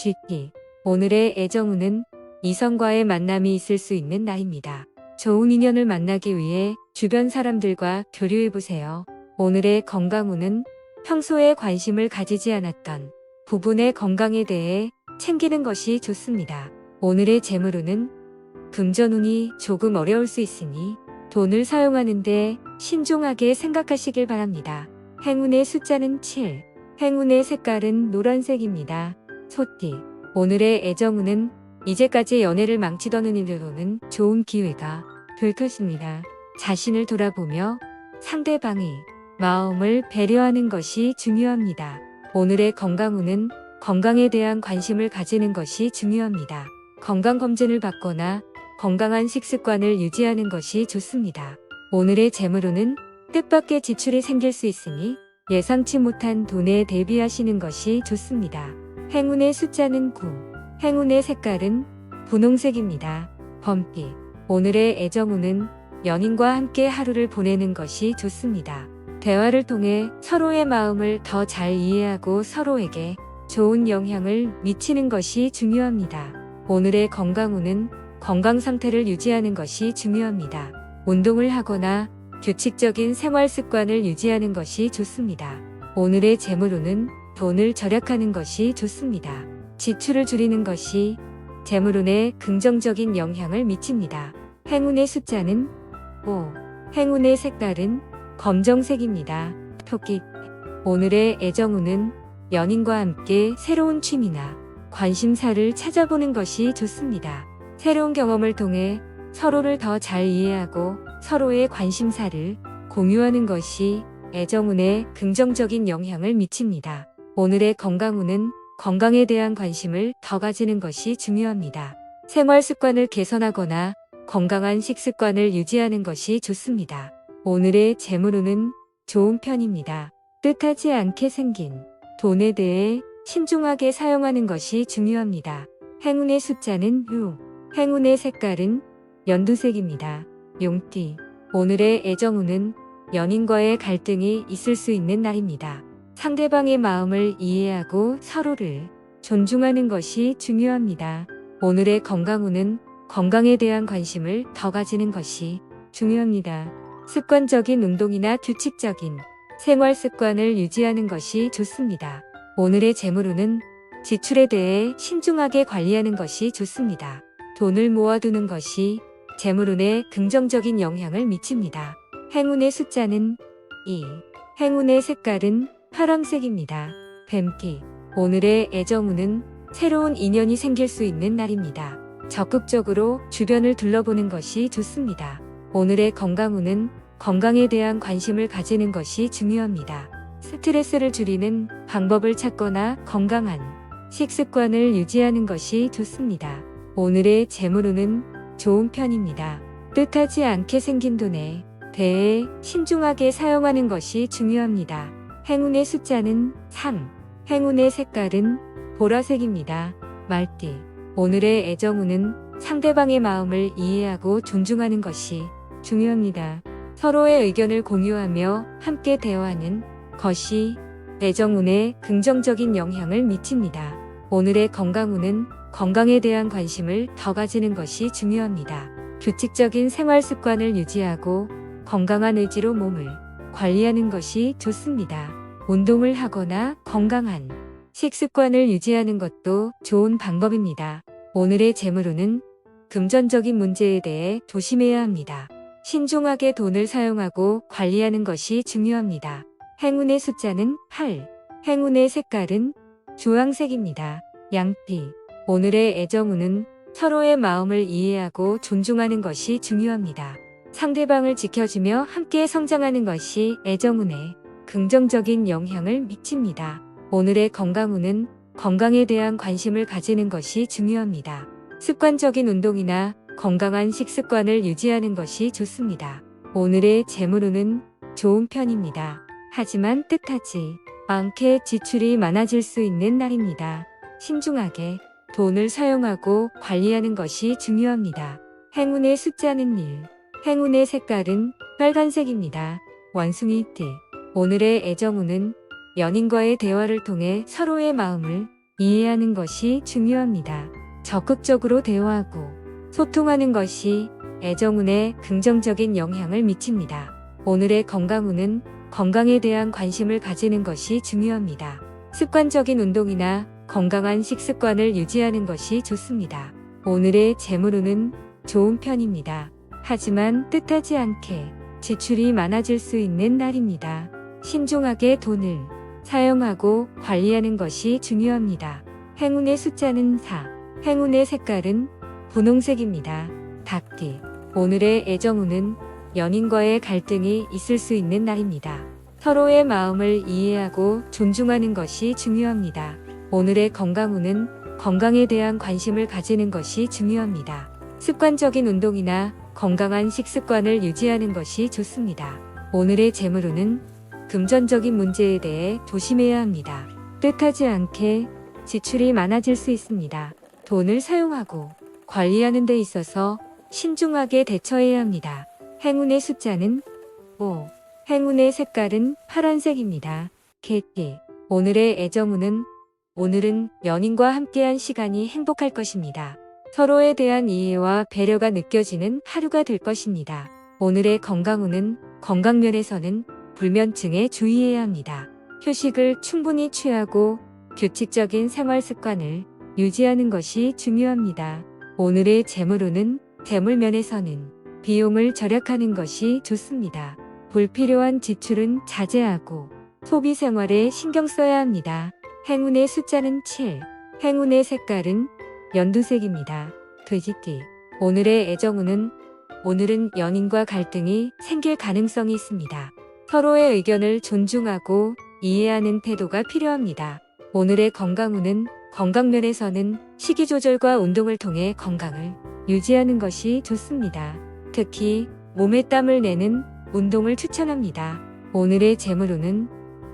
쥐띠. 오늘의 애정운은 이성과의 만남이 있을 수 있는 날입니다. 좋은 인연을 만나기 위해 주변 사람들과 교류해보세요. 오늘의 건강운은 평소에 관심을 가지지 않았던 부분의 건강에 대해 챙기는 것이 좋습니다. 오늘의 재물운은 금전운이 조금 어려울 수 있으니 돈을 사용하는데 신중하게 생각하시길 바랍니다. 행운의 숫자는 7. 행운의 색깔은 노란색입니다. 소띠. 오늘의 애정운은 이제까지 연애를 망치던 이들로는 좋은 기회가 될 것입니다. 자신을 돌아보며 상대방의 마음을 배려하는 것이 중요합니다. 오늘의 건강운은 건강에 대한 관심을 가지는 것이 중요합니다. 건강검진을 받거나 건강한 식습관을 유지하는 것이 좋습니다. 오늘의 재물운은 뜻밖의 지출이 생길 수 있으니 예상치 못한 돈에 대비하시는 것이 좋습니다. 행운의 숫자는 9. 행운의 색깔은 분홍색입니다. 범띠. 오늘의 애정운은 연인과 함께 하루를 보내는 것이 좋습니다. 대화를 통해 서로의 마음을 더 잘 이해하고 서로에게 좋은 영향을 미치는 것이 중요합니다. 오늘의 건강운은 건강 상태를 유지하는 것이 중요합니다. 운동을 하거나 규칙적인 생활 습관을 유지하는 것이 좋습니다. 오늘의 재물운은 돈을 절약하는 것이 좋습니다. 지출을 줄이는 것이 재물운에 긍정적인 영향을 미칩니다. 행운의 숫자는 5. 행운의 색깔은 검정색입니다. 토끼. 오늘의 애정운은 연인과 함께 새로운 취미나 관심사를 찾아보는 것이 좋습니다. 새로운 경험을 통해 서로를 더 잘 이해하고 서로의 관심사를 공유하는 것이 애정운에 긍정적인 영향을 미칩니다. 오늘의 건강운은 건강에 대한 관심을 더 가지는 것이 중요합니다. 생활 습관을 개선하거나 건강한 식습관을 유지하는 것이 좋습니다. 오늘의 재물운은 좋은 편입니다. 뜻하지 않게 생긴 돈에 대해 신중하게 사용하는 것이 중요합니다. 행운의 숫자는 6. 행운의 색깔은 연두색입니다. 용띠. 오늘의 애정운은 연인과의 갈등이 있을 수 있는 날입니다. 상대방의 마음을 이해하고 서로를 존중하는 것이 중요합니다. 오늘의 건강운은 건강에 대한 관심을 더 가지는 것이 중요합니다. 습관적인 운동이나 규칙적인 생활 습관을 유지하는 것이 좋습니다. 오늘의 재물운은 지출에 대해 신중하게 관리하는 것이 좋습니다. 돈을 모아두는 것이 재물운에 긍정적인 영향을 미칩니다. 행운의 숫자는 2. 행운의 색깔은 파란색입니다. 뱀띠. 오늘의 애정운은 새로운 인연이 생길 수 있는 날입니다. 적극적으로 주변을 둘러보는 것이 좋습니다. 오늘의 건강운은 건강에 대한 관심을 가지는 것이 중요합니다. 스트레스를 줄이는 방법을 찾거나 건강한 식습관을 유지하는 것이 좋습니다. 오늘의 재물운은 좋은 편입니다. 뜻하지 않게 생긴 돈에 대해 신중하게 사용하는 것이 중요합니다. 행운의 숫자는 3. 행운의 색깔은 보라색입니다. 말띠. 오늘의 애정운은 상대방의 마음을 이해하고 존중하는 것이 중요합니다. 서로의 의견을 공유하며 함께 대화하는 것이 애정운에 긍정적인 영향을 미칩니다. 오늘의 건강운은 건강에 대한 관심을 더 가지는 것이 중요합니다. 규칙적인 생활 습관을 유지하고 건강한 의지로 몸을 관리하는 것이 좋습니다. 운동을 하거나 건강한 식습관을 유지하는 것도 좋은 방법입니다. 오늘의 재물운은 금전적인 문제에 대해 조심해야 합니다. 신중하게 돈을 사용하고 관리하는 것이 중요합니다. 행운의 숫자는 8. 행운의 색깔은 주황색입니다. 양띠. 오늘의 애정운은 서로의 마음을 이해하고 존중하는 것이 중요합니다. 상대방을 지켜주며 함께 성장하는 것이 애정운에 긍정적인 영향을 미칩니다. 오늘의 건강운은 건강에 대한 관심을 가지는 것이 중요합니다. 습관적인 운동이나 건강한 식습관을 유지하는 것이 좋습니다. 오늘의 재물운은 좋은 편입니다. 하지만 뜻하지 않게 지출이 많아질 수 있는 날입니다. 신중하게 돈을 사용하고 관리하는 것이 중요합니다. 행운의 숫자는 1. 행운의 색깔은 빨간색입니다. 원숭이띠. 오늘의 애정운은 연인과의 대화를 통해 서로의 마음을 이해하는 것이 중요합니다. 적극적으로 대화하고 소통하는 것이 애정운에 긍정적인 영향을 미칩니다. 오늘의 건강운은 건강에 대한 관심을 가지는 것이 중요합니다. 습관적인 운동이나 건강한 식습관을 유지하는 것이 좋습니다. 오늘의 재물운은 좋은 편입니다. 하지만 뜻하지 않게 지출이 많아질 수 있는 날입니다. 신중하게 돈을 사용하고 관리하는 것이 중요합니다. 행운의 숫자는 4, 행운의 색깔은 분홍색입니다. 닭띠, 오늘의 애정운은 연인과의 갈등이 있을 수 있는 날입니다. 서로의 마음을 이해하고 존중하는 것이 중요합니다. 오늘의 건강운은 건강에 대한 관심을 가지는 것이 중요합니다. 습관적인 운동이나 건강한 식습관을 유지하는 것이 좋습니다. 오늘의 재물운은 금전적인 문제에 대해 조심해야 합니다. 뜻하지 않게 지출이 많아질 수 있습니다. 돈을 사용하고 관리하는 데 있어서 신중하게 대처해야 합니다. 행운의 숫자는 5, 행운의 색깔은 파란색입니다. 개띠, 오늘의 애정운은 오늘은 연인과 함께한 시간이 행복할 것입니다. 서로에 대한 이해와 배려가 느껴지는 하루가 될 것입니다. 오늘의 건강운은 건강면에서는 불면증에 주의해야 합니다. 휴식을 충분히 취하고 규칙적인 생활 습관을 유지하는 것이 중요합니다. 오늘의 재물운은 재물면에서는 비용을 절약하는 것이 좋습니다. 불필요한 지출은 자제하고 소비 생활에 신경 써야 합니다. 행운의 숫자는 7, 행운의 색깔은 연두색입니다. 돼지띠, 오늘의 애정운은 오늘은 연인과 갈등이 생길 가능성이 있습니다. 서로의 의견을 존중하고 이해하는 태도가 필요합니다. 오늘의 건강운은 건강면에서는 식이 조절과 운동을 통해 건강을 유지하는 것이 좋습니다. 특히 몸에 땀을 내는 운동을 추천합니다. 오늘의 재물운은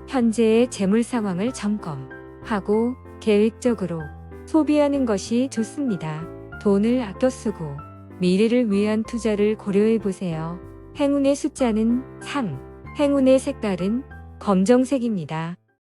현재의 재물 상황을 점검하고 계획적으로 소비하는 것이 좋습니다. 돈을 아껴 쓰고 미래를 위한 투자를 고려해 보세요. 행운의 숫자는 3, 행운의 색깔은 검정색입니다.